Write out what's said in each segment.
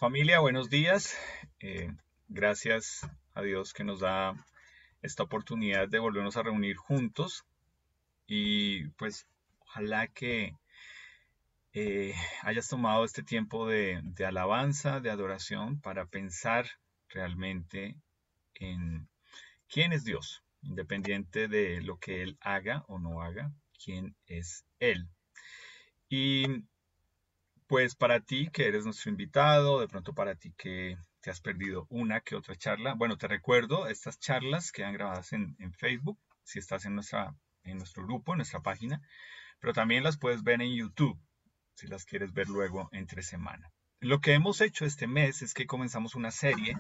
Familia, buenos días. Eh, Gracias a Dios que nos da esta oportunidad de volvernos a reunir juntos y pues ojalá que hayas tomado este tiempo de alabanza, de adoración para pensar realmente en quién es Dios, independiente de lo que Él haga o no haga, quién es Él. Y pues para ti que eres nuestro invitado, de pronto para ti que te has perdido una que otra charla, bueno, te recuerdo, estas charlas quedan grabadas en Facebook, si estás en nuestro grupo, en nuestra página, pero también las puedes ver en YouTube, si las quieres ver luego entre semana. Lo que hemos hecho este mes es que comenzamos una serie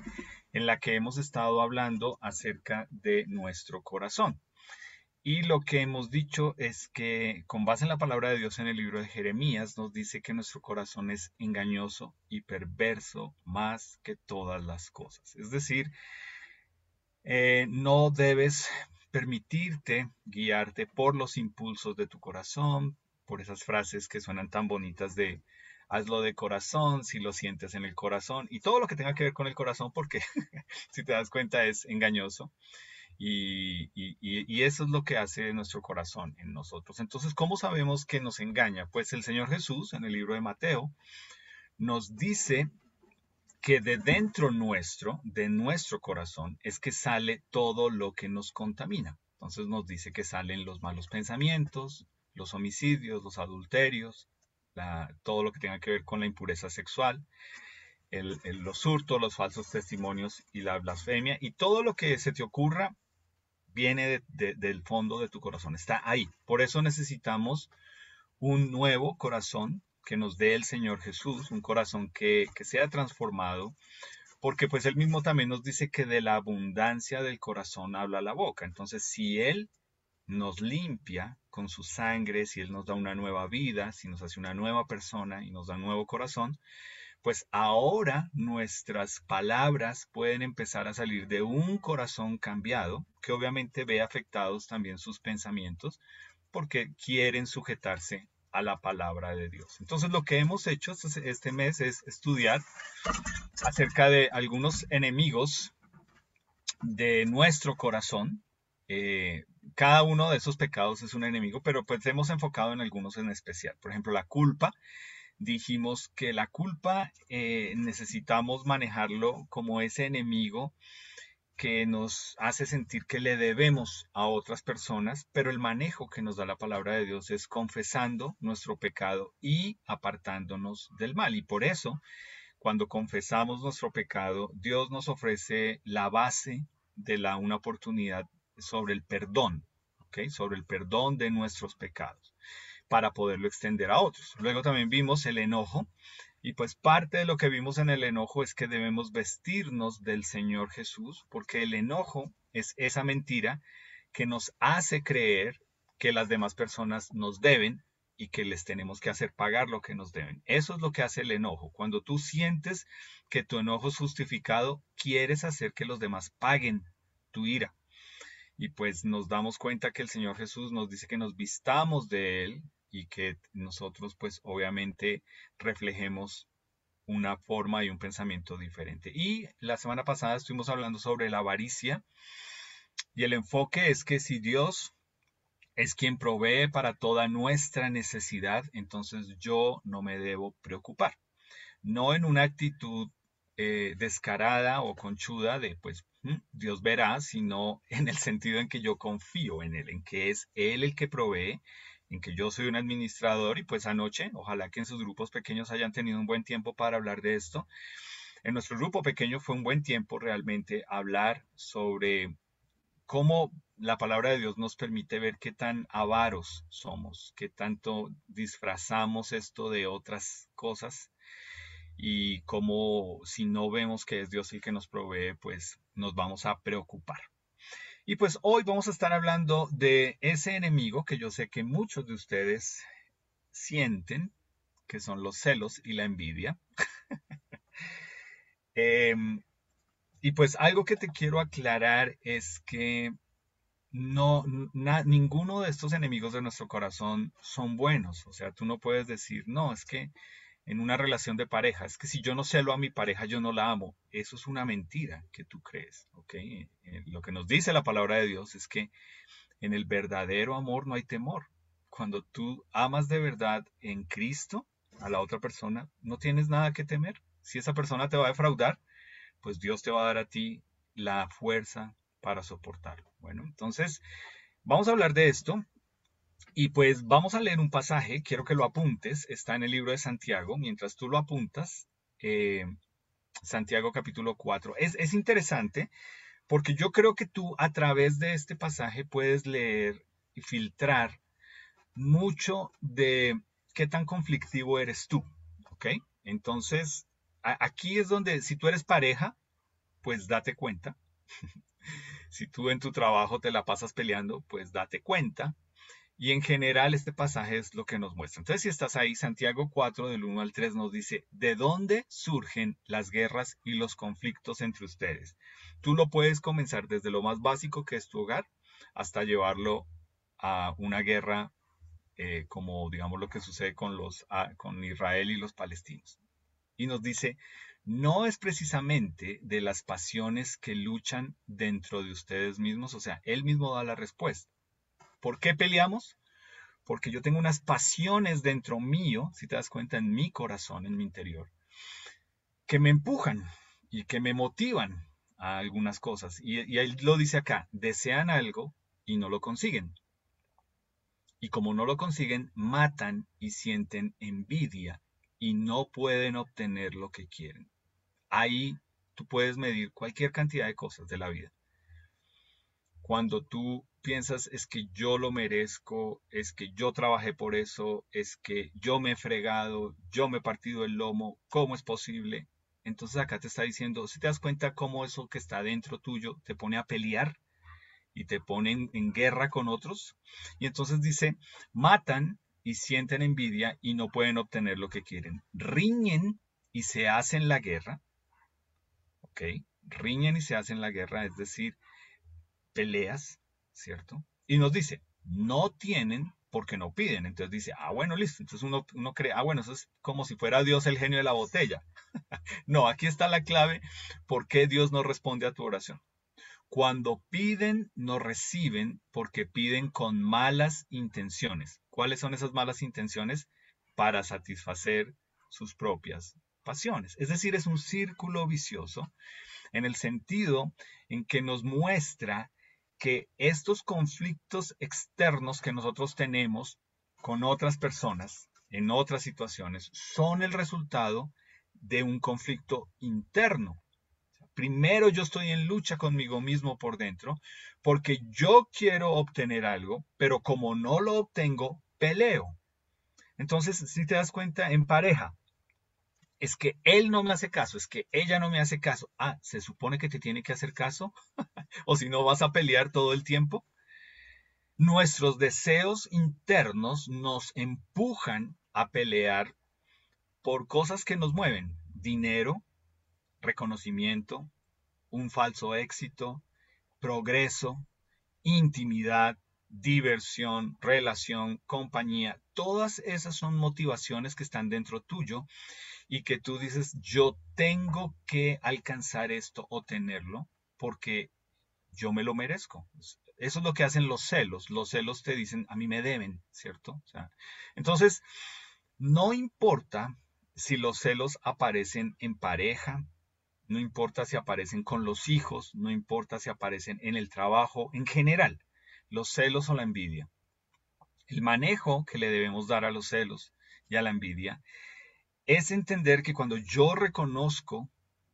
en la que hemos estado hablando acerca de nuestro corazón. Y lo que hemos dicho es que con base en la palabra de Dios en el libro de Jeremías nos dice que nuestro corazón es engañoso y perverso más que todas las cosas. Es decir, no debes permitirte guiarte por los impulsos de tu corazón, por esas frases que suenan tan bonitas de hazlo de corazón, si lo sientes en el corazón y todo lo que tenga que ver con el corazón porque si te das cuenta es engañoso. Y eso es lo que hace nuestro corazón en nosotros. Entonces, ¿cómo sabemos que nos engaña? Pues el Señor Jesús, en el libro de Mateo, nos dice que de dentro nuestro, de nuestro corazón, es que sale todo lo que nos contamina. Entonces nos dice que salen los malos pensamientos, los homicidios, los adulterios, todo lo que tenga que ver con la impureza sexual, los hurtos, los falsos testimonios y la blasfemia, y todo lo que se te ocurra viene del fondo de tu corazón, está ahí. Por eso necesitamos un nuevo corazón que nos dé el Señor Jesús, un corazón que sea transformado, porque pues Él mismo también nos dice que de la abundancia del corazón habla la boca. Entonces, si Él nos limpia con su sangre, si Él nos da una nueva vida, si nos hace una nueva persona y nos da un nuevo corazón, pues ahora nuestras palabras pueden empezar a salir de un corazón cambiado, que obviamente ve afectados también sus pensamientos, porque quieren sujetarse a la palabra de Dios. Entonces lo que hemos hecho este mes es estudiar acerca de algunos enemigos de nuestro corazón. Eh, Cada uno de esos pecados es un enemigo, pero pues hemos enfocado en algunos en especial. Por ejemplo, la culpa. Dijimos que la culpa necesitamos manejarlo como ese enemigo que nos hace sentir que le debemos a otras personas, pero el manejo que nos da la palabra de Dios es confesando nuestro pecado y apartándonos del mal. Y por eso, cuando confesamos nuestro pecado, Dios nos ofrece la base de una oportunidad sobre el perdón, ¿ok? Sobre el perdón de nuestros pecados para poderlo extender a otros. Luego también vimos el enojo y pues parte de lo que vimos en el enojo es que debemos vestirnos del Señor Jesús porque el enojo es esa mentira que nos hace creer que las demás personas nos deben y que les tenemos que hacer pagar lo que nos deben. Eso es lo que hace el enojo. Cuando tú sientes que tu enojo es justificado, quieres hacer que los demás paguen tu ira. Y pues nos damos cuenta que el Señor Jesús nos dice que nos vistamos de Él y que nosotros pues obviamente reflejemos una forma y un pensamiento diferente. Y la semana pasada estuvimos hablando sobre la avaricia y el enfoque es que si Dios es quien provee para toda nuestra necesidad, entonces yo no me debo preocupar. No en una actitud descarada o conchuda de pues Dios verá, sino en el sentido en que yo confío en Él, en que es Él el que provee, en que yo soy un administrador y pues anoche, ojalá que en sus grupos pequeños hayan tenido un buen tiempo para hablar de esto. En nuestro grupo pequeño fue un buen tiempo realmente hablar sobre cómo la palabra de Dios nos permite ver qué tan avaros somos, qué tanto disfrazamos esto de otras cosas y cómo si no vemos que es Dios el que nos provee, pues nos vamos a preocupar. Y pues hoy vamos a estar hablando de ese enemigo que yo sé que muchos de ustedes sienten, que son los celos y la envidia. Eh, y pues algo que te quiero aclarar es que ninguno de estos enemigos de nuestro corazón son buenos. O sea, tú no puedes decir, no, es que en una relación de pareja. Es que si yo no celo a mi pareja, yo no la amo. Eso es una mentira que tú crees, ¿ok? Lo que nos dice la palabra de Dios es que en el verdadero amor no hay temor. Cuando tú amas de verdad en Cristo a la otra persona, no tienes nada que temer. Si esa persona te va a defraudar, pues Dios te va a dar a ti la fuerza para soportarlo. Bueno, entonces vamos a hablar de esto y pues vamos a leer un pasaje, quiero que lo apuntes, está en el libro de Santiago, mientras tú lo apuntas, eh, Santiago capítulo 4. Es interesante porque yo creo que tú a través de este pasaje puedes leer y filtrar mucho de qué tan conflictivo eres tú, ¿ok? Entonces, aquí es donde si tú eres pareja, pues date cuenta. Si tú en tu trabajo te la pasas peleando, pues date cuenta. Y en general este pasaje es lo que nos muestra. Entonces, si estás ahí, Santiago 4 del 1 al 3 nos dice, ¿de dónde surgen las guerras y los conflictos entre ustedes? Tú lo puedes comenzar desde lo más básico que es tu hogar hasta llevarlo a una guerra como digamos lo que sucede con Israel y los palestinos. Y nos dice, no es precisamente de las pasiones que luchan dentro de ustedes mismos, o sea, él mismo da la respuesta. ¿Por qué peleamos? Porque yo tengo unas pasiones dentro mío, si te das cuenta, en mi corazón, en mi interior, que me empujan y que me motivan a algunas cosas. Y él lo dice acá, desean algo y no lo consiguen. Y como no lo consiguen, matan y sienten envidia y no pueden obtener lo que quieren. Ahí tú puedes medir cualquier cantidad de cosas de la vida. Cuando tú piensas es que yo lo merezco, es que yo trabajé por eso, es que yo me he fregado, yo me he partido el lomo, ¿cómo es posible? Entonces acá te está diciendo, si te das cuenta cómo eso que está dentro tuyo te pone a pelear y te pone en guerra con otros. Y entonces dice, matan y sienten envidia y no pueden obtener lo que quieren. Riñen y se hacen la guerra, ¿ok? Riñen y se hacen la guerra, es decir, peleas, ¿cierto? Y nos dice, no tienen porque no piden. Entonces dice, bueno, listo. Entonces uno cree, bueno, eso es como si fuera Dios el genio de la botella. No, aquí está la clave por qué Dios no responde a tu oración. Cuando piden, no reciben porque piden con malas intenciones. ¿Cuáles son esas malas intenciones? Para satisfacer sus propias pasiones. Es decir, es un círculo vicioso en el sentido en que nos muestra que estos conflictos externos que nosotros tenemos con otras personas en otras situaciones son el resultado de un conflicto interno. Primero yo estoy en lucha conmigo mismo por dentro porque yo quiero obtener algo, pero como no lo obtengo, peleo. Entonces, si te das cuenta, en pareja, es que él no me hace caso, es que ella no me hace caso. Se supone que te tiene que hacer caso, o si no vas a pelear todo el tiempo. Nuestros deseos internos nos empujan a pelear por cosas que nos mueven. Dinero, reconocimiento, un falso éxito, progreso, intimidad, diversión, relación, compañía. Todas esas son motivaciones que están dentro tuyo y que tú dices, yo tengo que alcanzar esto o tenerlo porque yo me lo merezco. Eso es lo que hacen los celos. Los celos te dicen, a mí me deben, ¿cierto? O sea, entonces, no importa si los celos aparecen en pareja, no importa si aparecen con los hijos, no importa si aparecen en el trabajo, en general, los celos o la envidia. El manejo que le debemos dar a los celos y a la envidia es entender que cuando yo reconozco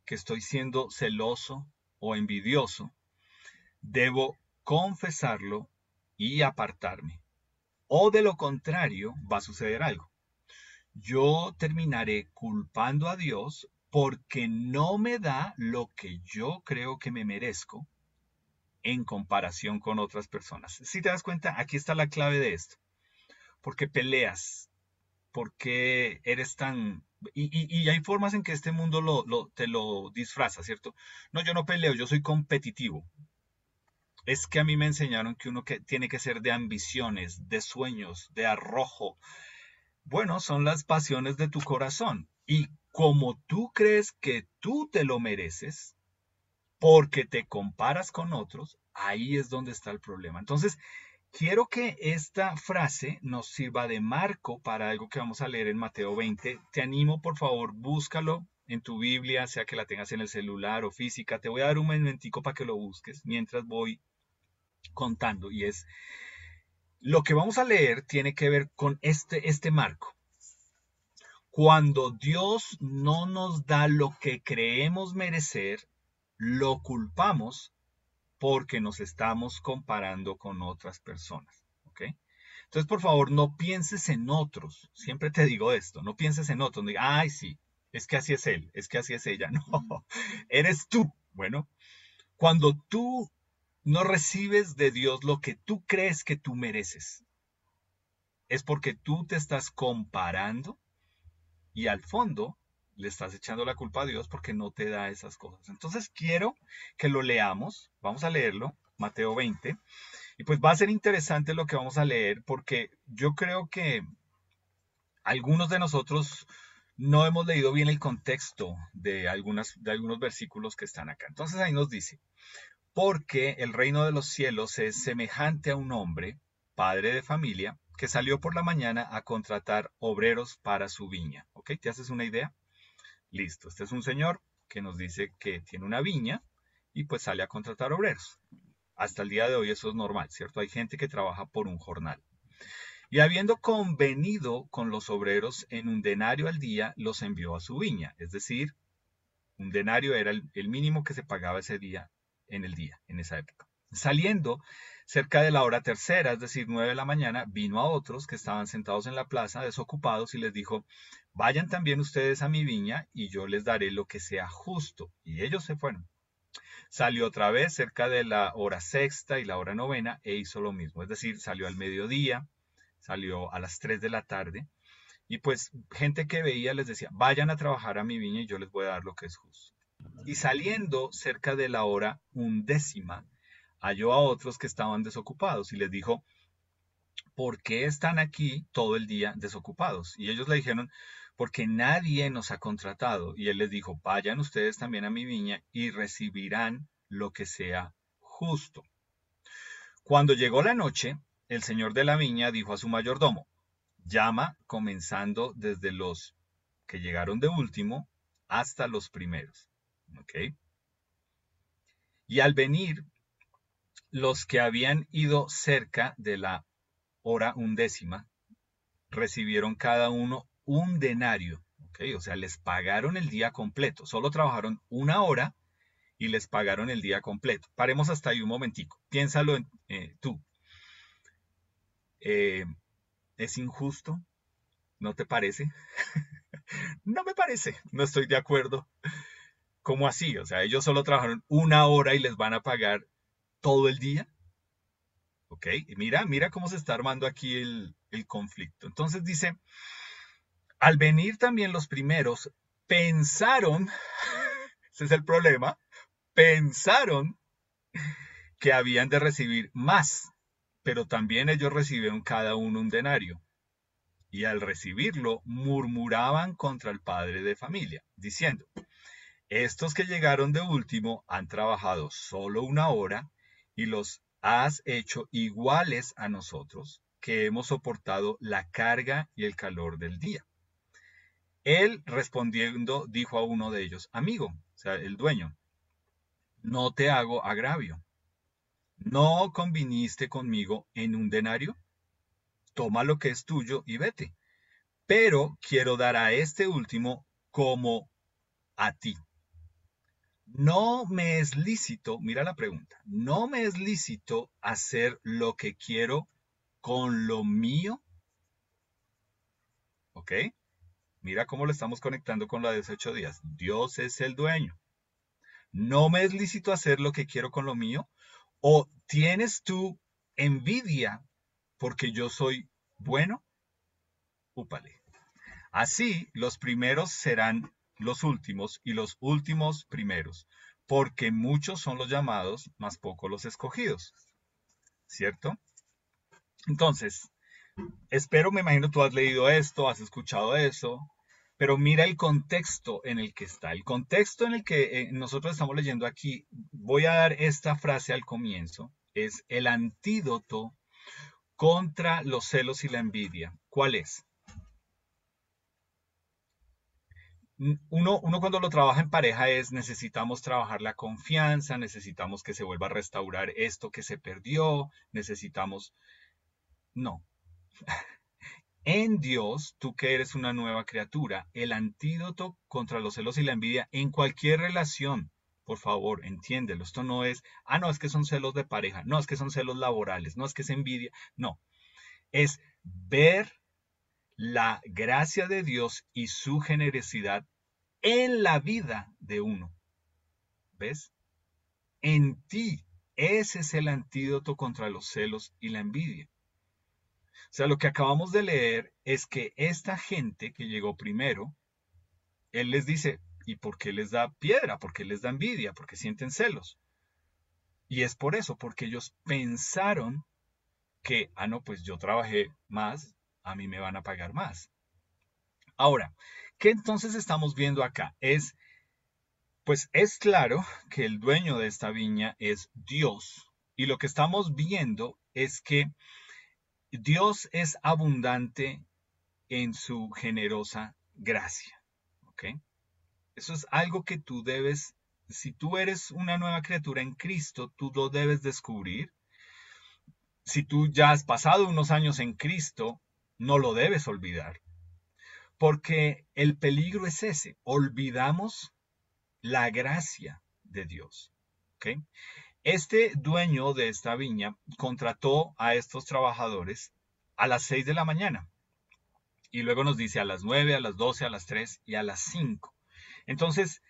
que estoy siendo celoso o envidioso, debo confesarlo y apartarme. O de lo contrario, va a suceder algo. Yo terminaré culpando a Dios porque no me da lo que yo creo que me merezco en comparación con otras personas. Si te das cuenta, aquí está la clave de esto. Porque peleas, porque eres tan... Y hay formas en que este mundo te lo disfraza, ¿cierto? No, yo no peleo, yo soy competitivo. Es que a mí me enseñaron que uno que tiene que ser de ambiciones, de sueños, de arrojo, Bueno, son las pasiones de tu corazón. Y como tú crees que tú te lo mereces, porque te comparas con otros, ahí es donde está el problema. Entonces, quiero que esta frase nos sirva de marco para algo que vamos a leer en Mateo 20. Te animo, por favor, búscalo en tu Biblia, sea que la tengas en el celular o física. Te voy a dar un momentico para que lo busques mientras voy contando. Y es, lo que vamos a leer tiene que ver con este marco. Cuando Dios no nos da lo que creemos merecer, lo culpamos porque nos estamos comparando con otras personas. ¿Ok? Entonces, por favor, no pienses en otros. Siempre te digo esto, no pienses en otros. No digas, ay, sí, es que así es él, es que así es ella. No, eres tú. Bueno, cuando tú no recibes de Dios lo que tú crees que tú mereces, es porque tú te estás comparando y al fondo le estás echando la culpa a Dios porque no te da esas cosas. Entonces quiero que lo leamos, vamos a leerlo, Mateo 20, y pues va a ser interesante lo que vamos a leer porque yo creo que algunos de nosotros no hemos leído bien el contexto de algunos versículos que están acá. Entonces ahí nos dice, porque el reino de los cielos es semejante a un hombre, padre de familia, que salió por la mañana a contratar obreros para su viña. ¿Ok? ¿Te haces una idea? Listo. Este es un señor que nos dice que tiene una viña y pues sale a contratar obreros. Hasta el día de hoy eso es normal, ¿cierto? Hay gente que trabaja por un jornal. Y habiendo convenido con los obreros en un denario al día, los envió a su viña. Es decir, un denario era el mínimo que se pagaba ese día, en esa época. Saliendo cerca de la hora tercera, es decir, 9 de la mañana, vino a otros que estaban sentados en la plaza, desocupados, y les dijo, vayan también ustedes a mi viña y yo les daré lo que sea justo. Y ellos se fueron. Salió otra vez cerca de la hora sexta y la hora novena e hizo lo mismo. Es decir, salió al mediodía, salió a las 3 de la tarde y pues gente que veía les decía, vayan a trabajar a mi viña y yo les voy a dar lo que es justo. Y saliendo cerca de la hora undécima, halló a otros que estaban desocupados y les dijo, ¿por qué están aquí todo el día desocupados? Y ellos le dijeron, porque nadie nos ha contratado. Y él les dijo, vayan ustedes también a mi viña y recibirán lo que sea justo. Cuando llegó la noche, el señor de la viña dijo a su mayordomo, llama comenzando desde los que llegaron de último hasta los primeros. ¿Ok? Y al venir, los que habían ido cerca de la hora undécima recibieron cada uno un denario. ¿Ok? O sea, les pagaron el día completo. Solo trabajaron una hora y les pagaron el día completo. Paremos hasta ahí un momentico. Piénsalo tú. Eh, ¿Es injusto? ¿No te parece? No me parece. No estoy de acuerdo. ¿Cómo así? O sea, ellos solo trabajaron una hora y les van a pagar todo el día. ¿Ok? Y mira cómo se está armando aquí el conflicto. Entonces dice, al venir también los primeros, pensaron, ese es el problema, pensaron que habían de recibir más, pero también ellos recibieron cada uno un denario. Y al recibirlo, murmuraban contra el padre de familia, diciendo, estos que llegaron de último han trabajado solo una hora y los has hecho iguales a nosotros, que hemos soportado la carga y el calor del día. Él respondiendo dijo a uno de ellos, amigo, o sea, el dueño, no te hago agravio. ¿No conviniste conmigo en un denario? Toma lo que es tuyo y vete. Pero quiero dar a este último como a ti. No me es lícito, mira la pregunta, no me es lícito hacer lo que quiero con lo mío. ¿Ok? Mira cómo lo estamos conectando con la de los 8 días. Dios es el dueño. No me es lícito hacer lo que quiero con lo mío. ¿O tienes tú envidia porque yo soy bueno? Úpale. Así los primeros serán los últimos y los últimos primeros, porque muchos son los llamados, mas pocos los escogidos. ¿Cierto? Entonces, espero, me imagino tú has leído esto, has escuchado eso, pero mira el contexto en el que está. El contexto en el que nosotros estamos leyendo aquí, voy a dar esta frase al comienzo, es el antídoto contra los celos y la envidia. ¿Cuál es? Uno cuando lo trabaja en pareja es necesitamos trabajar la confianza, necesitamos que se vuelva a restaurar esto que se perdió, necesitamos... No, en Dios, tú que eres una nueva criatura, el antídoto contra los celos y la envidia en cualquier relación, por favor, entiéndelo. Esto no es, no, es que son celos de pareja, no, es que son celos laborales, no, es que es envidia. No, es ver la gracia de Dios y su generosidad en la vida de uno. ¿Ves? En ti. Ese es el antídoto contra los celos y la envidia. O sea, lo que acabamos de leer es que esta gente que llegó primero, él les dice, ¿y por qué les da piedra? ¿Por qué les da envidia? ¿Por qué sienten celos? Y es por eso, porque ellos pensaron que, no, pues yo trabajé más, a mí me van a pagar más. Ahora, ¿qué entonces estamos viendo acá? Pues es claro que el dueño de esta viña es Dios. Y lo que estamos viendo es que Dios es abundante en su generosa gracia. ¿Ok? Eso es algo que tú debes, si tú eres una nueva criatura en Cristo, tú lo debes descubrir. Si tú ya has pasado unos años en Cristo, no lo debes olvidar. Porque el peligro es ese, olvidamos la gracia de Dios. ¿Ok? Este dueño de esta viña contrató a estos trabajadores a las 6 de la mañana y luego nos dice a las 9, a las 12, a las 3 y a las 5. Entonces,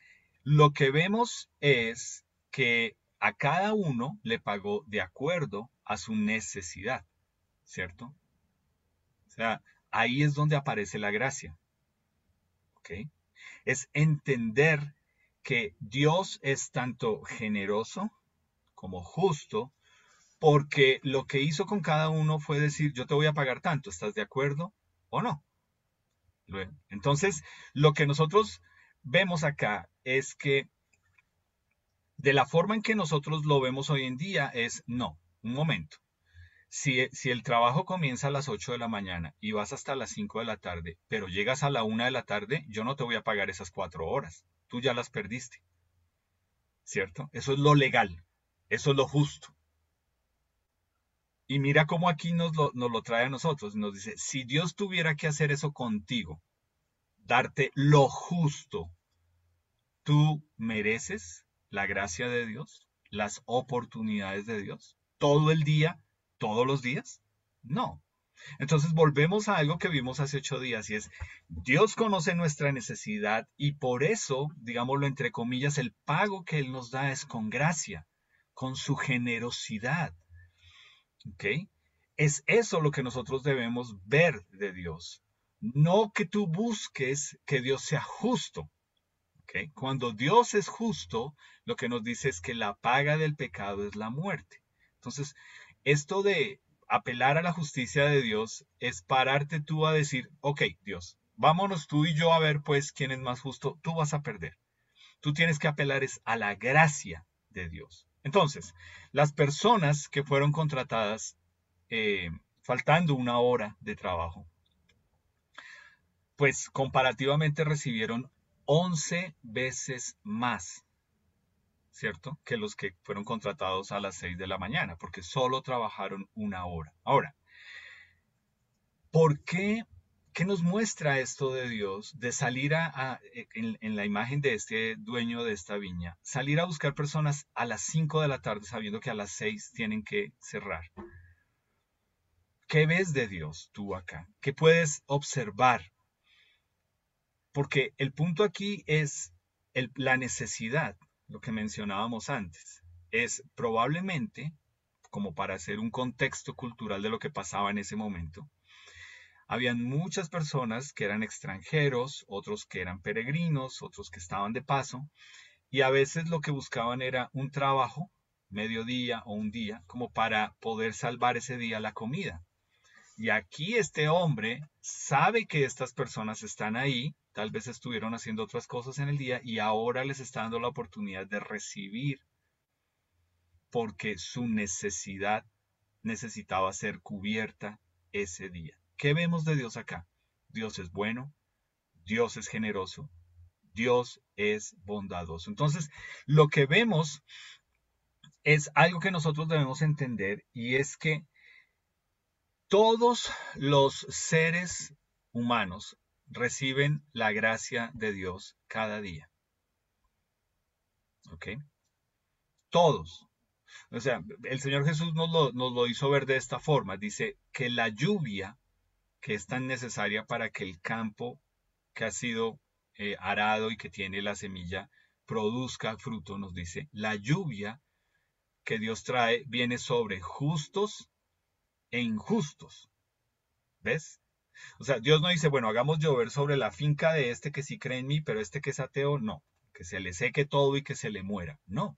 lo que vemos es que a cada uno le pagó de acuerdo a su necesidad, ¿cierto? O sea, ahí es donde aparece la gracia, ¿ok? Es entender que Dios es tanto generoso como justo, porque lo que hizo con cada uno fue decir, yo te voy a pagar tanto, ¿estás de acuerdo o no? Entonces, lo que nosotros vemos acá es que de la forma en que nosotros lo vemos hoy en día es, no, un momento. Si el trabajo comienza a las 8 de la mañana y vas hasta las 5 de la tarde, pero llegas a la 1 de la tarde, yo no te voy a pagar esas 4 horas. Tú ya las perdiste, ¿cierto? Eso es lo legal, eso es lo justo. Y mira cómo aquí nos lo trae a nosotros. Nos dice, si Dios tuviera que hacer eso contigo, darte lo justo, ¿tú mereces la gracia de Dios? ¿Las oportunidades de Dios? ¿Todo el día? ¿Todos los días? No. Entonces volvemos a algo que vimos hace 8 días y es, Dios conoce nuestra necesidad y por eso, digámoslo entre comillas, el pago que Él nos da es con gracia, con su generosidad. ¿Ok? Es eso lo que nosotros debemos ver de Dios. No que tú busques que Dios sea justo. ¿Ok? Cuando Dios es justo, lo que nos dice es que la paga del pecado es la muerte. Entonces, esto de apelar a la justicia de Dios es pararte tú a decir, ok, Dios, vámonos tú y yo a ver pues quién es más justo, tú vas a perder. Tú tienes que apelar es a la gracia de Dios. Entonces, las personas que fueron contratadas faltando una hora de trabajo, pues comparativamente recibieron 11 veces más, ¿cierto? Que los que fueron contratados a las 6 de la mañana, porque solo trabajaron una hora. Ahora, ¿por qué? ¿Qué nos muestra esto de Dios? De salir en la imagen de este dueño de esta viña, salir a buscar personas a las 5 de la tarde sabiendo que a las 6 tienen que cerrar. ¿Qué ves de Dios tú acá? ¿Qué puedes observar? Porque el punto aquí es la necesidad, lo que mencionábamos antes. Es probablemente, como para hacer un contexto cultural de lo que pasaba en ese momento, habían muchas personas que eran extranjeros, otros que eran peregrinos, otros que estaban de paso, y a veces lo que buscaban era un trabajo, mediodía o un día, como para poder salvar ese día la comida. Y aquí este hombre sabe que estas personas están ahí, tal vez estuvieron haciendo otras cosas en el día y ahora les está dando la oportunidad de recibir porque su necesidad necesitaba ser cubierta ese día. ¿Qué vemos de Dios acá? Dios es bueno, Dios es generoso, Dios es bondadoso. Entonces, lo que vemos es algo que nosotros debemos entender y es que todos los seres humanos reciben la gracia de Dios cada día. ¿Ok? Todos. O sea, el Señor Jesús nos lo hizo ver de esta forma. Dice que la lluvia que es tan necesaria para que el campo que ha sido arado y que tiene la semilla produzca fruto, nos dice, la lluvia que Dios trae viene sobre justos e injustos. ¿Ves? O sea, Dios no dice, bueno, hagamos llover sobre la finca de este que sí cree en mí, pero este que es ateo, no. Que se le seque todo y que se le muera. No.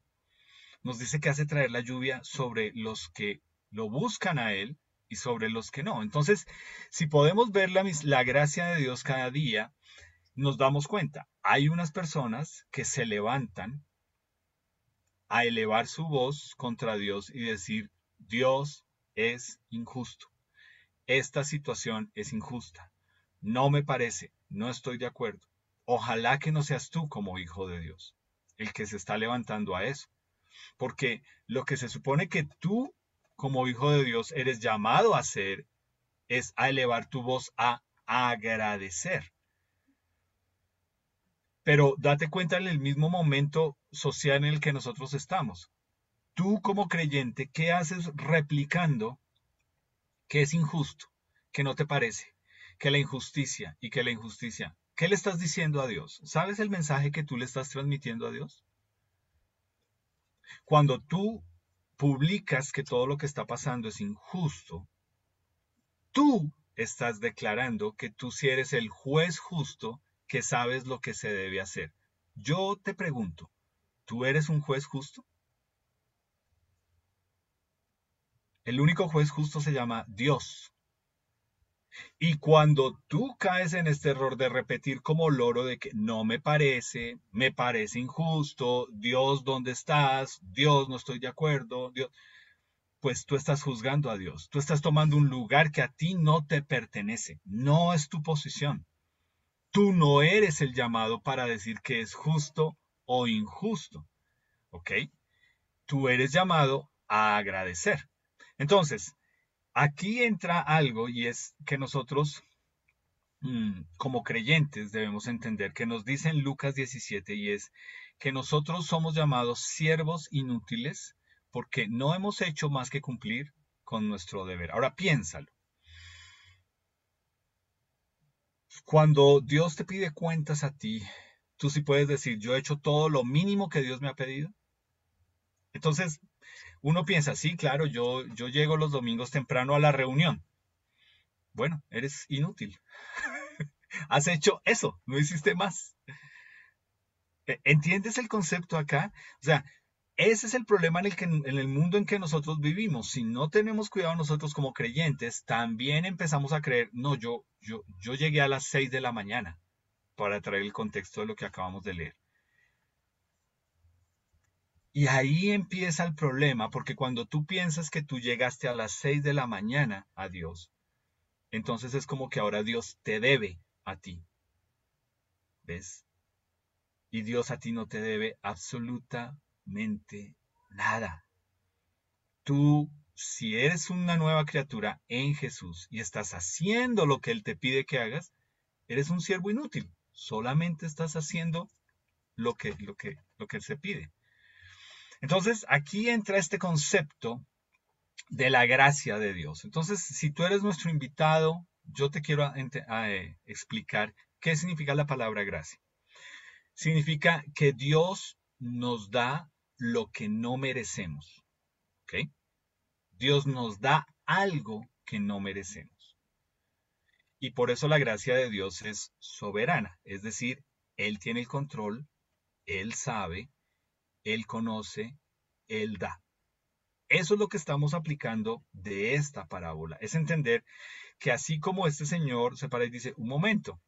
Nos dice que hace traer la lluvia sobre los que lo buscan a Él y sobre los que no. Entonces, si podemos ver la gracia de Dios cada día, nos damos cuenta. Hay unas personas que se levantan a elevar su voz contra Dios y decir, Dios es injusto. Esta situación es injusta. No me parece, no estoy de acuerdo. Ojalá que no seas tú como hijo de Dios, el que se está levantando a eso. Porque lo que se supone que tú como hijo de Dios eres llamado a hacer es a elevar tu voz a agradecer. Pero date cuenta en el mismo momento social en el que nosotros estamos. Tú como creyente, ¿qué haces replicando que es injusto, que no te parece, que la injusticia y que la injusticia? ¿Qué le estás diciendo a Dios? ¿Sabes el mensaje que tú le estás transmitiendo a Dios? Cuando tú publicas que todo lo que está pasando es injusto, tú estás declarando que tú sí eres el juez justo que sabes lo que se debe hacer. Yo te pregunto, ¿tú eres un juez justo? El único juez justo se llama Dios. Y cuando tú caes en este error de repetir como loro de que no me parece injusto, Dios, ¿dónde estás? Dios, no estoy de acuerdo, Dios, pues tú estás juzgando a Dios. Tú estás tomando un lugar que a ti no te pertenece. No es tu posición. Tú no eres el llamado para decir que es justo o injusto. ¿Ok? Tú eres llamado a agradecer. Entonces, aquí entra algo y es que nosotros como creyentes debemos entender que nos dice en Lucas 17 y es que nosotros somos llamados siervos inútiles porque no hemos hecho más que cumplir con nuestro deber. Ahora piénsalo. Cuando Dios te pide cuentas a ti, tú sí puedes decir, yo he hecho todo lo mínimo que Dios me ha pedido. Entonces, uno piensa, sí, claro, yo llego los domingos temprano a la reunión. Bueno, eres inútil. Has hecho eso, no hiciste más. ¿Entiendes el concepto acá? O sea, ese es el problema en el mundo en que nosotros vivimos. Si no tenemos cuidado nosotros como creyentes, también empezamos a creer, no, yo llegué a las 6 de la mañana para traer el contexto de lo que acabamos de leer. Y ahí empieza el problema, porque cuando tú piensas que tú llegaste a las 6 de la mañana a Dios, entonces es como que ahora Dios te debe a ti. ¿Ves? Y Dios a ti no te debe absolutamente nada. Tú, si eres una nueva criatura en Jesús y estás haciendo lo que Él te pide que hagas, eres un siervo inútil. Solamente estás haciendo lo que Él se pide. Entonces, aquí entra este concepto de la gracia de Dios. Entonces, si tú eres nuestro invitado, yo te quiero explicar qué significa la palabra gracia. Significa que Dios nos da lo que no merecemos. ¿Ok? Dios nos da algo que no merecemos. Y por eso la gracia de Dios es soberana. Es decir, Él tiene el control, Él sabe, Él conoce, Él da. Eso es lo que estamos aplicando de esta parábola. Es entender que así como este señor se para y dice, un momento,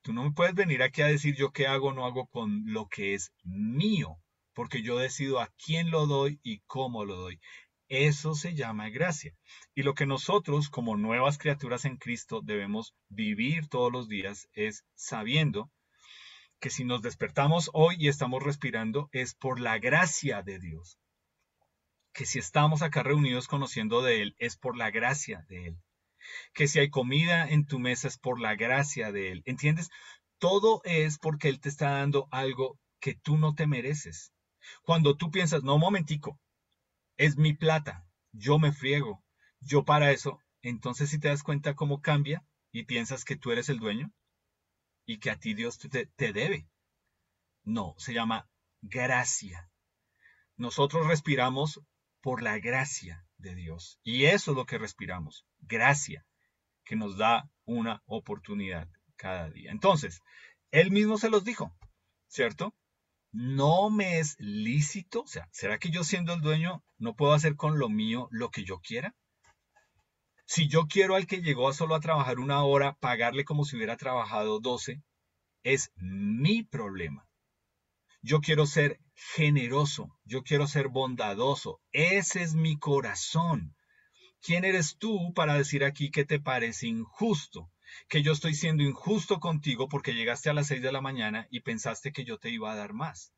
tú no me puedes venir aquí a decir yo qué hago o no hago con lo que es mío, porque yo decido a quién lo doy y cómo lo doy. Eso se llama gracia. Y lo que nosotros, como nuevas criaturas en Cristo, debemos vivir todos los días es sabiendo que si nos despertamos hoy y estamos respirando es por la gracia de Dios. Que si estamos acá reunidos conociendo de Él es por la gracia de Él. Que si hay comida en tu mesa es por la gracia de Él. ¿Entiendes? Todo es porque Él te está dando algo que tú no te mereces. Cuando tú piensas, no, un momentico, es mi plata, yo me friego, yo para eso, entonces si te das cuenta cómo cambia y piensas que tú eres el dueño y que a ti Dios te debe. No, se llama gracia. Nosotros respiramos por la gracia de Dios y eso es lo que respiramos, gracia, que nos da una oportunidad cada día. Entonces, Él mismo se los dijo, ¿cierto? No me es lícito, o sea, ¿será que yo siendo el dueño no puedo hacer con lo mío lo que yo quiera? Si yo quiero al que llegó solo a trabajar 1 hora, pagarle como si hubiera trabajado 12, es mi problema. Yo quiero ser generoso, yo quiero ser bondadoso, ese es mi corazón. ¿Quién eres tú para decir aquí que te parece injusto? Que yo estoy siendo injusto contigo porque llegaste a las 6 de la mañana y pensaste que yo te iba a dar más.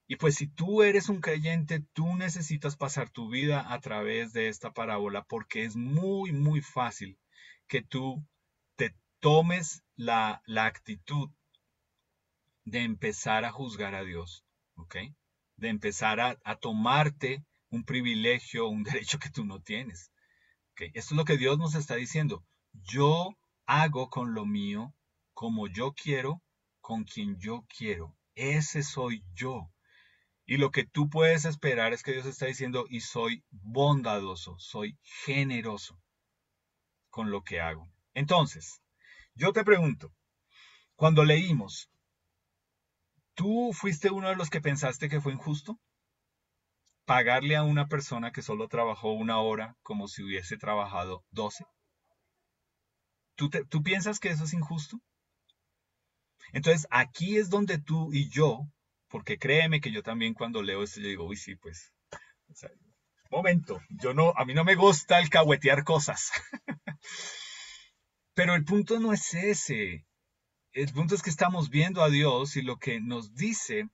Y pues si tú eres un creyente, tú necesitas pasar tu vida a través de esta parábola porque es muy, muy fácil que tú te tomes la actitud de empezar a juzgar a Dios, ¿ok? De empezar a tomarte un privilegio, un derecho que tú no tienes. ¿Ok? Esto es lo que Dios nos está diciendo. Yo hago con lo mío como yo quiero, con quien yo quiero. Ese soy yo. Y lo que tú puedes esperar es que Dios está diciendo, y soy bondadoso, soy generoso con lo que hago. Entonces, yo te pregunto, cuando leímos, ¿tú fuiste uno de los que pensaste que fue injusto? ¿Pagarle a una persona que solo trabajó 1 hora como si hubiese trabajado 12? ¿Tú piensas que eso es injusto? Entonces, aquí es donde tú y yo, porque créeme que yo también cuando leo esto, yo digo, uy, sí, pues, o sea, momento, a mí no me gusta el cahuetear cosas. Pero el punto no es ese. El punto es que estamos viendo a Dios y lo que nos dice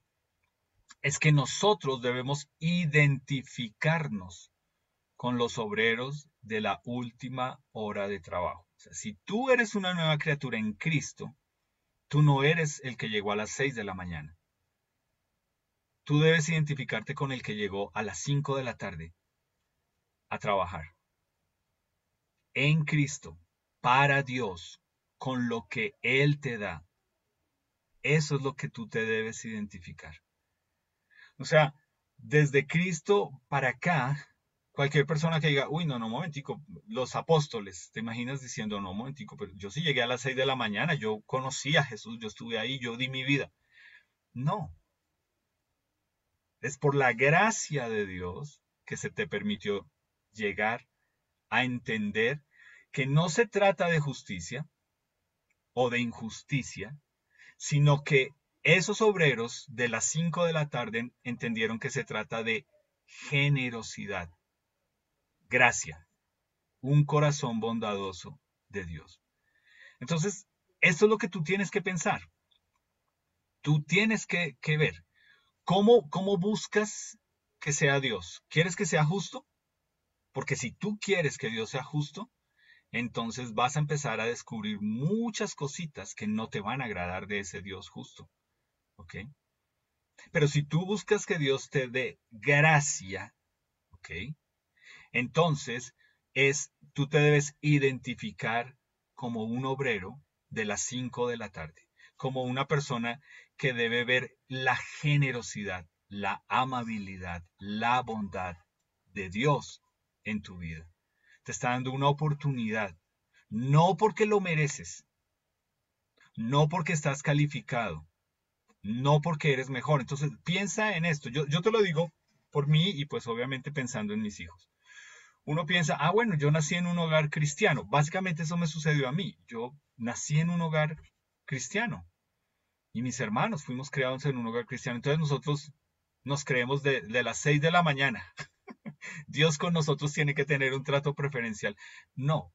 es que nosotros debemos identificarnos con los obreros de la última hora de trabajo. O sea, si tú eres una nueva criatura en Cristo, tú no eres el que llegó a las 6 de la mañana. Tú debes identificarte con el que llegó a las 5 de la tarde a trabajar. En Cristo, para Dios, con lo que Él te da. Eso es lo que tú te debes identificar. O sea, desde Cristo para acá, cualquier persona que diga, uy, no, no, momentico, los apóstoles, te imaginas diciendo, no, momentico, pero yo sí llegué a las 6 de la mañana, yo conocí a Jesús, yo estuve ahí, yo di mi vida. No, es por la gracia de Dios que se te permitió llegar a entender que no se trata de justicia o de injusticia, sino que esos obreros de las 5 de la tarde entendieron que se trata de generosidad, gracia, un corazón bondadoso de Dios. Entonces, esto es lo que tú tienes que pensar. Tú tienes que ver cómo buscas que sea Dios. ¿Quieres que sea justo? Porque si tú quieres que Dios sea justo, entonces vas a empezar a descubrir muchas cositas que no te van a agradar de ese Dios justo. ¿Ok? Pero si tú buscas que Dios te dé gracia, ¿ok? Entonces tú te debes identificar como un obrero de las 5 de la tarde, como una persona que debe ver la generosidad, la amabilidad, la bondad de Dios en tu vida. Te está dando una oportunidad, no porque lo mereces, no porque estás calificado, no porque eres mejor. Entonces piensa en esto. Yo te lo digo por mí y pues obviamente pensando en mis hijos. Uno piensa, ah, bueno, yo nací en un hogar cristiano. Básicamente eso me sucedió a mí. Yo nací en un hogar cristiano y mis hermanos fuimos criados en un hogar cristiano. Entonces nosotros nos creemos de las 6 de la mañana. Dios con nosotros tiene que tener un trato preferencial. No,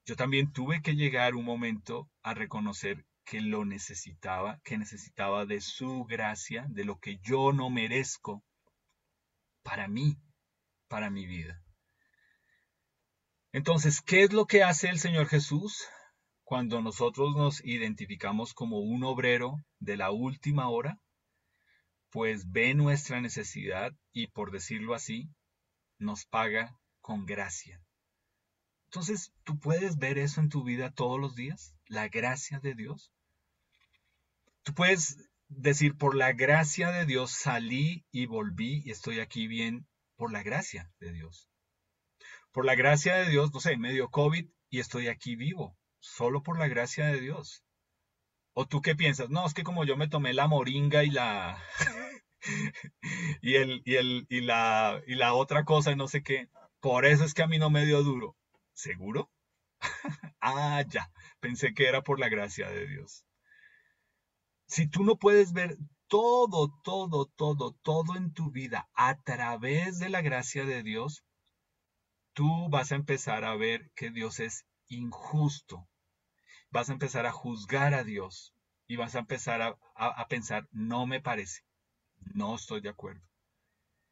yo también tuve que llegar un momento a reconocer que lo necesitaba, que necesitaba de su gracia, de lo que yo no merezco para mí, para mi vida. Entonces, ¿qué es lo que hace el Señor Jesús cuando nosotros nos identificamos como un obrero de la última hora? Pues ve nuestra necesidad y, por decirlo así, nos paga con gracia. Entonces, ¿tú puedes ver eso en tu vida todos los días? La gracia de Dios. Tú puedes decir, por la gracia de Dios salí y volví y estoy aquí bien por la gracia de Dios. Por la gracia de Dios, no sé, me dio COVID y estoy aquí vivo, solo por la gracia de Dios. ¿O tú qué piensas? No, es que como yo me tomé la moringa y la y la otra cosa, no sé qué, por eso es que a mí no me dio duro. ¿Seguro? Ah, ya. Pensé que era por la gracia de Dios. Si tú no puedes ver todo en tu vida a través de la gracia de Dios, tú vas a empezar a ver que Dios es injusto. Vas a empezar a juzgar a Dios y vas a empezar a pensar, no me parece, no estoy de acuerdo.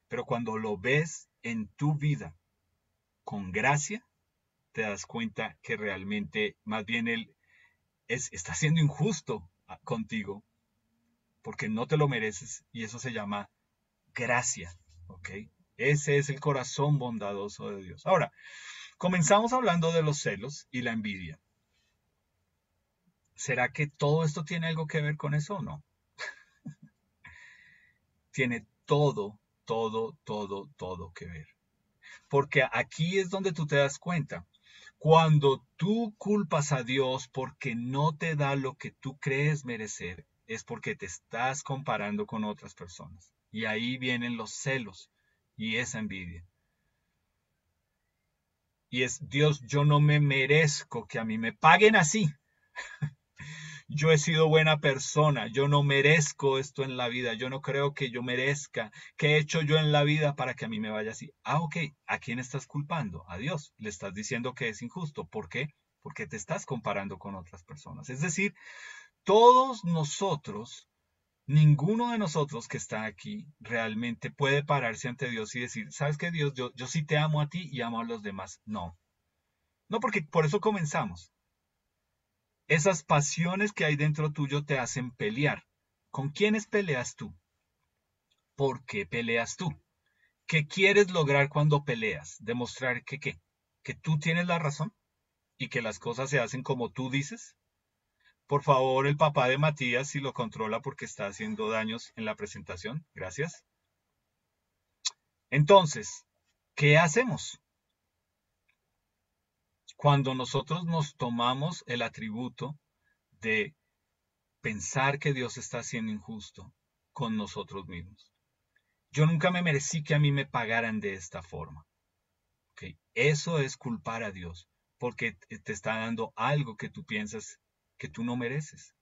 Pero cuando lo ves en tu vida con gracia, te das cuenta que realmente más bien Él está siendo injusto contigo porque no te lo mereces y eso se llama gracia, ¿ok? Ese es el corazón bondadoso de Dios. Ahora, comenzamos hablando de los celos y la envidia. ¿Será que todo esto tiene algo que ver con eso o no? Tiene todo que ver. Porque aquí es donde tú te das cuenta. Cuando tú culpas a Dios porque no te da lo que tú crees merecer, es porque te estás comparando con otras personas. Y ahí vienen los celos y esa envidia. Y es, Dios, yo no me merezco que a mí me paguen así. Yo he sido buena persona, yo no merezco esto en la vida, yo no creo que yo merezca, ¿qué he hecho yo en la vida para que a mí me vaya así? Ah, ok, ¿a quién estás culpando? A Dios, le estás diciendo que es injusto. ¿Por qué? Porque te estás comparando con otras personas. Es decir, todos nosotros, ninguno de nosotros que está aquí realmente puede pararse ante Dios y decir, ¿sabes qué, Dios? Yo sí te amo a ti y amo a los demás. No, no, porque por eso comenzamos. Esas pasiones que hay dentro tuyo te hacen pelear. ¿Con quiénes peleas tú? ¿Por qué peleas tú? ¿Qué quieres lograr cuando peleas? ¿Demostrar que qué? ¿Que tú tienes la razón? ¿Y que las cosas se hacen como tú dices? Por favor, el papá de Matías, si lo controla porque está haciendo daños en la presentación. Gracias. Entonces, ¿qué hacemos? Cuando nosotros nos tomamos el atributo de pensar que Dios está siendo injusto con nosotros mismos. Yo nunca me merecí que a mí me pagaran de esta forma. ¿Okay? Eso es culpar a Dios, porque te está dando algo que tú piensas que tú no mereces.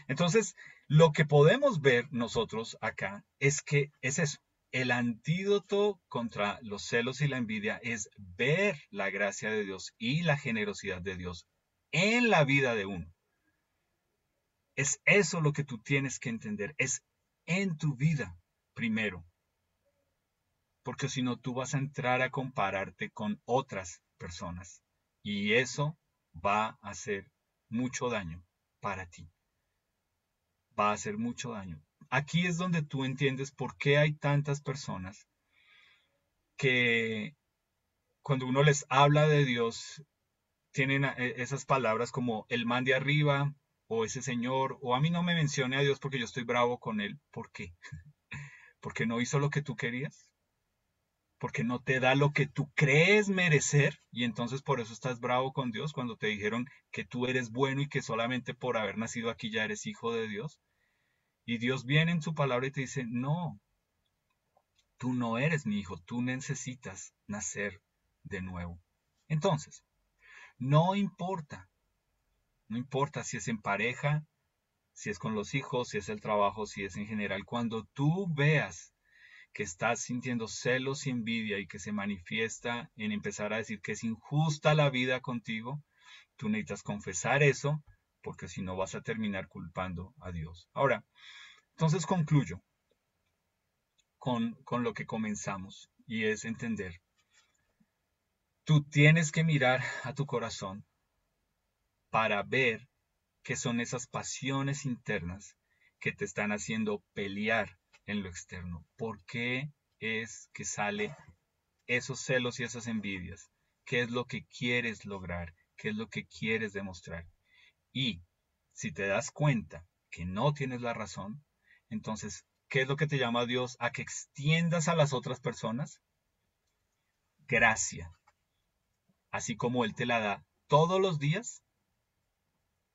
Entonces, lo que podemos ver nosotros acá es que es eso. El antídoto contra los celos y la envidia es ver la gracia de Dios y la generosidad de Dios en la vida de uno. Es eso lo que tú tienes que entender. Es en tu vida primero. Porque si no, tú vas a entrar a compararte con otras personas. Y eso va a hacer mucho daño para ti. Va a hacer mucho daño. Aquí es donde tú entiendes por qué hay tantas personas que cuando uno les habla de Dios, tienen esas palabras como el man de arriba, o ese señor, o a mí no me mencione a Dios porque yo estoy bravo con él. ¿Por qué? Porque no hizo lo que tú querías, porque no te da lo que tú crees merecer y entonces por eso estás bravo con Dios cuando te dijeron que tú eres bueno y que solamente por haber nacido aquí ya eres hijo de Dios. Y Dios viene en su palabra y te dice, no, Tú no eres mi hijo, tú necesitas nacer de nuevo. Entonces, no importa, no importa si es en pareja, si es con los hijos, si es el trabajo, si es en general, cuando tú veas que estás sintiendo celos y envidia y que se manifiesta en empezar a decir que es injusta la vida contigo, tú necesitas confesar eso, porque si no vas a terminar culpando a Dios. Ahora, entonces concluyo con lo que comenzamos y es entender. Tú tienes que mirar a tu corazón para ver qué son esas pasiones internas que te están haciendo pelear en lo externo. ¿Por qué es que sale esos celos y esas envidias? ¿Qué es lo que quieres lograr? ¿Qué es lo que quieres demostrar? Y si te das cuenta que no tienes la razón, entonces, ¿qué es lo que te llama a Dios a que extiendas a las otras personas? Gracia. Así como Él te la da todos los días,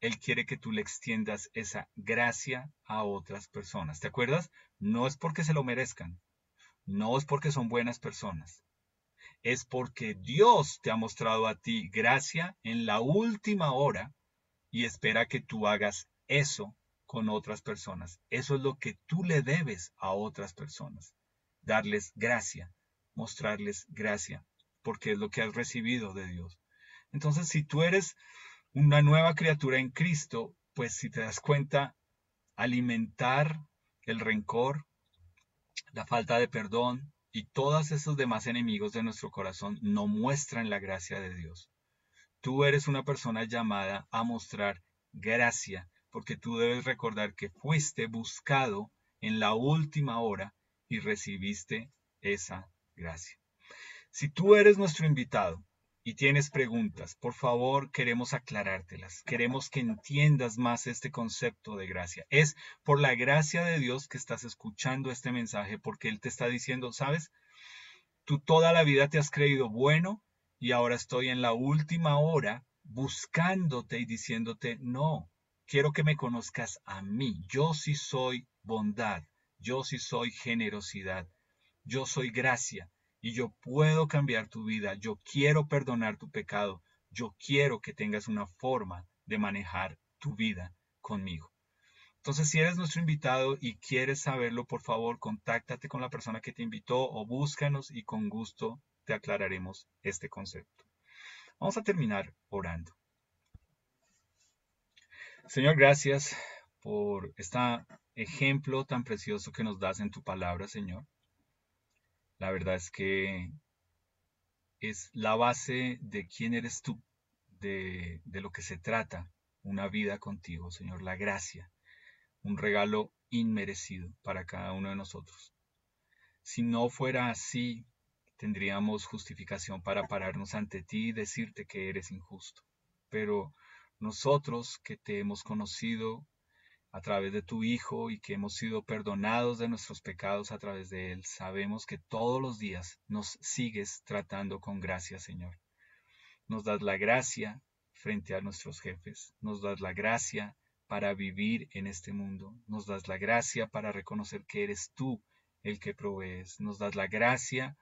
Él quiere que tú le extiendas esa gracia a otras personas. ¿Te acuerdas? No es porque se lo merezcan, no es porque son buenas personas, es porque Dios te ha mostrado a ti gracia en la última hora y espera que tú hagas eso con otras personas. Eso es lo que tú le debes a otras personas. Darles gracia, mostrarles gracia, porque es lo que has recibido de Dios. Entonces, si tú eres una nueva criatura en Cristo, pues si te das cuenta, alimentar el rencor, la falta de perdón y todos esos demás enemigos de nuestro corazón no muestran la gracia de Dios. Tú eres una persona llamada a mostrar gracia, porque tú debes recordar que fuiste buscado en la última hora y recibiste esa gracia. Si tú eres nuestro invitado y tienes preguntas, por favor, queremos aclarártelas. Queremos que entiendas más este concepto de gracia. Es por la gracia de Dios que estás escuchando este mensaje, porque Él te está diciendo, ¿sabes? Tú toda la vida te has creído bueno y ahora estoy en la última hora buscándote y diciéndote, no, quiero que me conozcas a mí. Yo sí soy bondad, yo sí soy generosidad, yo soy gracia y yo puedo cambiar tu vida. Yo quiero perdonar tu pecado. Yo quiero que tengas una forma de manejar tu vida conmigo. Entonces, si eres nuestro invitado y quieres saberlo, por favor, contáctate con la persona que te invitó o búscanos y con gusto te aclararemos este concepto. Vamos a terminar orando. Señor, gracias por este ejemplo tan precioso que nos das en tu palabra, Señor. La verdad es que es la base de quién eres tú, de lo que se trata una vida contigo, Señor, la gracia, un regalo inmerecido para cada uno de nosotros. Si no fuera así, tendríamos justificación para pararnos ante ti y decirte que eres injusto. Pero nosotros que te hemos conocido a través de tu Hijo y que hemos sido perdonados de nuestros pecados a través de Él, sabemos que todos los días nos sigues tratando con gracia, Señor. Nos das la gracia frente a nuestros jefes, nos das la gracia para vivir en este mundo, nos das la gracia para reconocer que eres tú el que provees, nos das la gracia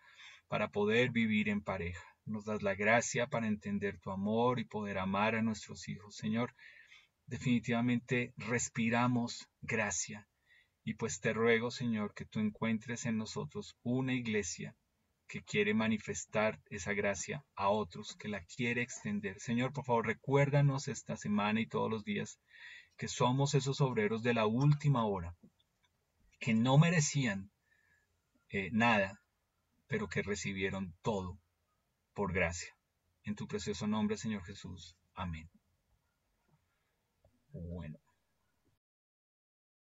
para poder vivir en pareja, nos das la gracia para entender tu amor y poder amar a nuestros hijos. Señor, definitivamente respiramos gracia y pues te ruego, Señor, que tú encuentres en nosotros una iglesia que quiere manifestar esa gracia a otros, que la quiere extender. Señor, por favor, recuérdanos esta semana y todos los días que somos esos obreros de la última hora, que no merecían nada, pero que recibieron todo por gracia. En tu precioso nombre, Señor Jesús. Amén. Bueno.